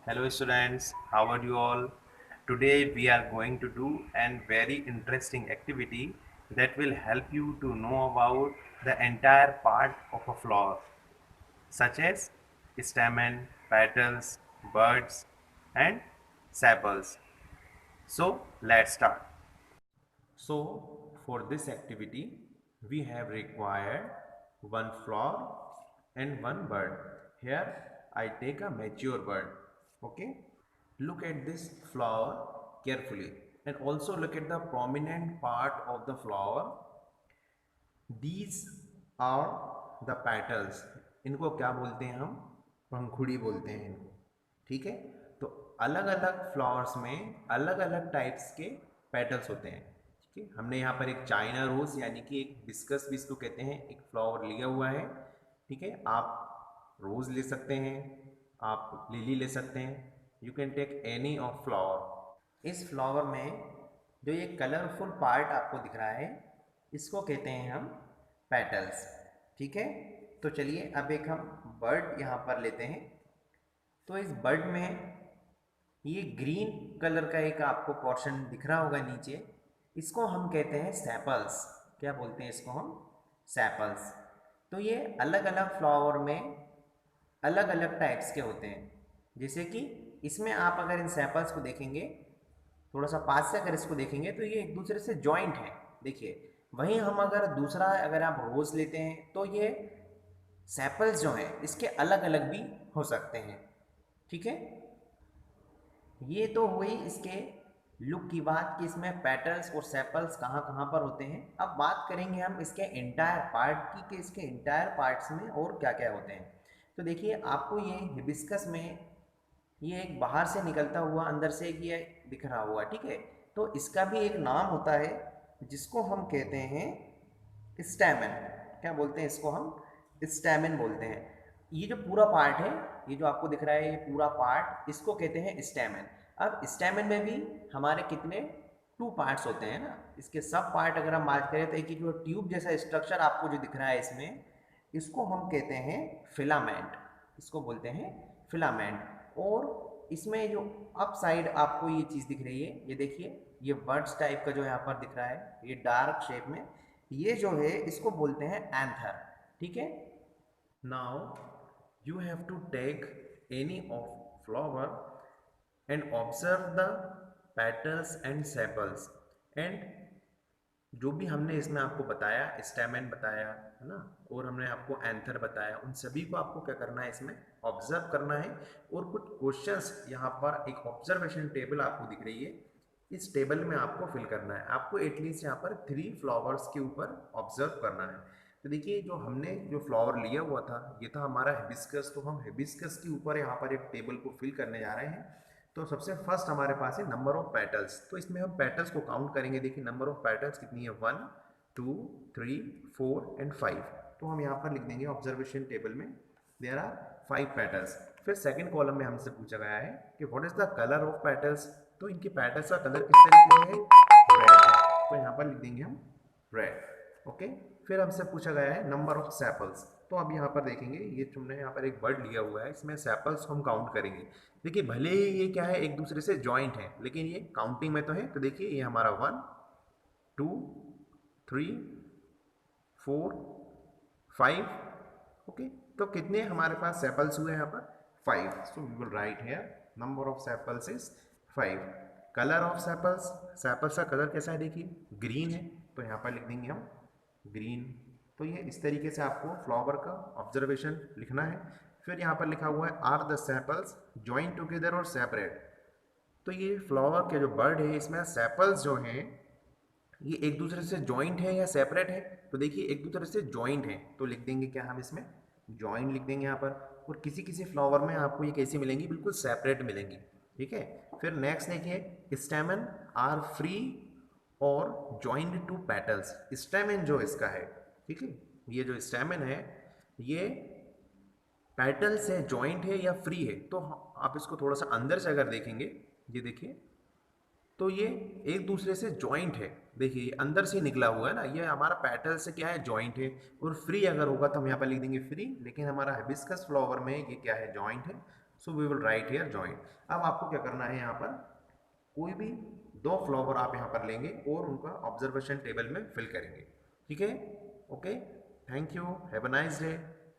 Hello students, how are you all? Today we are going to do a very interesting activity that will help you to know about the entire part of a flower such as stamen, petals, buds and sepals. So let's start. So for this activity we have required one flower and one bud. Here I take a mature bud. Okay. Look at this flower carefully and also look at the prominent part of the flower. These are the petals. इनको क्या बोलते हैं हम? पंखुड़ी बोलते हैं इनको. ठीक है. तो अलग अलग फ्लावर्स में अलग अलग टाइप्स के पेटल्स होते हैं. ठीक है. हमने यहाँ पर एक चाइना रोज यानी कि एक बिस्कस भी इसको कहते हैं एक फ्लावर लिया हुआ है. ठीक है. आप रोज ले सकते हैं, आप लिली ले सकते हैं. You can take any of flower. इस फ्लावर में जो ये कलरफुल पार्ट आपको दिख रहा है इसको कहते हैं हम पेटल्स. ठीक है. तो चलिए अब एक हम बर्ड यहाँ पर लेते हैं. तो इस बर्ड में ये ग्रीन कलर का एक आपको पोर्शन दिख रहा होगा नीचे. इसको हम कहते हैं सेपल्स. क्या बोलते हैं इसको हम? सेपल्स. तो ये अलग अलग फ्लावर में अलग अलग टाइप्स के होते हैं. जैसे कि इसमें आप अगर इन सेपल्स को देखेंगे थोड़ा सा पास से अगर इसको देखेंगे तो ये एक दूसरे से जॉइंट है. देखिए. वहीं हम अगर दूसरा अगर आप रोज लेते हैं तो ये सेपल्स जो हैं इसके अलग अलग भी हो सकते हैं. ठीक है. ये तो हुई इसके लुक की बात कि इसमें पेटल्स और सेपल्स कहाँ कहाँ पर होते हैं. अब बात करेंगे हम इसके एंटायर पार्ट की कि इसके एंटायर पार्ट्स में और क्या क्या होते हैं. तो देखिए आपको ये हिबिस्कस में ये एक बाहर से निकलता हुआ अंदर से एक ये दिख रहा हुआ. ठीक है. तो इसका भी एक नाम होता है जिसको हम कहते हैं स्टैमेन. क्या बोलते हैं इसको? हम स्टैमेन बोलते हैं. ये जो पूरा पार्ट है ये जो आपको दिख रहा है ये पूरा पार्ट इसको कहते हैं स्टैमेन. अब स्टैमेन में भी हमारे कितने टू पार्ट्स होते हैं ना. इसके सब पार्ट अगर हम बात करें तो एक जो ट्यूब जैसा स्ट्रक्चर आपको जो दिख रहा है इसमें इसको हम कहते हैं फिलामेंट. इसको बोलते हैं फिलामेंट. और इसमें जो अप साइड आपको ये चीज़ दिख रही है ये देखिए ये बर्ड्स टाइप का जो यहाँ पर दिख रहा है ये डार्क शेप में ये जो है इसको बोलते हैं एंथर. ठीक है. Now you have to take any of flower and observe the petals and sepals एंड जो भी हमने इसमें आपको बताया स्टेमेन बताया है ना और हमने आपको एंथर बताया उन सभी को आपको क्या करना है इसमें ऑब्जर्व करना है. और कुछ क्वेश्चंस यहाँ पर एक ऑब्जर्वेशन टेबल आपको दिख रही है इस टेबल में आपको फिल करना है. आपको एटलीस्ट यहाँ पर 3 फ्लावर्स के ऊपर ऑब्जर्व करना है. तो देखिए जो हमने जो फ्लावर लिया हुआ था ये था हमारा हिबिस्कस. तो हम हिबिस्कस के ऊपर यहाँ पर एक टेबल को फिल करने जा रहे हैं. तो सबसे फर्स्ट हमारे पास है नंबर ऑफ पेटल्स. तो इसमें हम पेटल्स को काउंट करेंगे. देखिए नंबर ऑफ पेटल्स कितनी है 1 2 3 4 एंड 5. तो हम यहाँ पर लिख देंगे ऑब्जर्वेशन टेबल में देयर आर 5 पेटल्स. फिर सेकंड कॉलम में हमसे पूछा गया है कि what is the colour of petals. तो इनके पेटल्स का कलर किस तरीके से है? रेड है. तो यहाँ पर लिख देंगे हम रेड. ओके. फिर हमसे पूछा गया है नंबर ऑफ सेपल्स. तो अब यहाँ पर देखेंगे ये तुमने यहाँ पर एक बर्ड लिया हुआ है इसमें सेपल्स हम काउंट करेंगे. देखिए भले ही ये क्या है एक दूसरे से जॉइंट है लेकिन ये काउंटिंग में तो है. तो देखिए ये हमारा 1 2 3 4 5. ओके. तो कितने हमारे पास सेपल्स हुए यहाँ पर? 5. So we will write here number of sepals is 5. Colour of sepals. Sepals का कलर कैसा है? देखिए ग्रीन है. तो यहाँ पर लिख देंगे हम ग्रीन. तो ये इस तरीके से आपको फ्लावर का ऑब्जर्वेशन लिखना है. फिर यहाँ पर लिखा हुआ है are the sepals join together और सेपरेट. तो ये फ्लावर के जो बर्ड है इसमें सेपल्स जो हैं ये एक दूसरे से जॉइंट है या सेपरेट है? तो देखिए एक दूसरे से जॉइंट है. तो लिख देंगे क्या हम इसमें? जॉइंट लिख देंगे यहाँ पर. और किसी किसी फ्लावर में आपको ये कैसी मिलेंगी? बिल्कुल सेपरेट मिलेंगी. ठीक है. फिर नेक्स्ट देखिए स्टेमन आर फ्री और जॉइंट टू पेटल्स. स्टेमन जो इसका है ठीक है ये जो स्टेमन है ये पेटल से जॉइंट है या फ्री है? तो आप इसको थोड़ा सा अंदर से अगर देखेंगे ये देखिए तो ये एक दूसरे से जॉइंट है. देखिए ये अंदर से निकला हुआ है ना ये हमारा पेटल से क्या है जॉइंट है. और फ्री अगर होगा तो हम यहाँ पर लिख देंगे फ्री. लेकिन हमारा हिबिस्कस फ्लावर में ये क्या है? जॉइंट है. So we will write here joint. अब आपको क्या करना है, यहाँ पर कोई भी दो फ्लावर आप यहाँ पर लेंगे और उनका ऑब्जर्वेशन टेबल में फिल करेंगे। ठीक है, okay, thank you, have a nice day.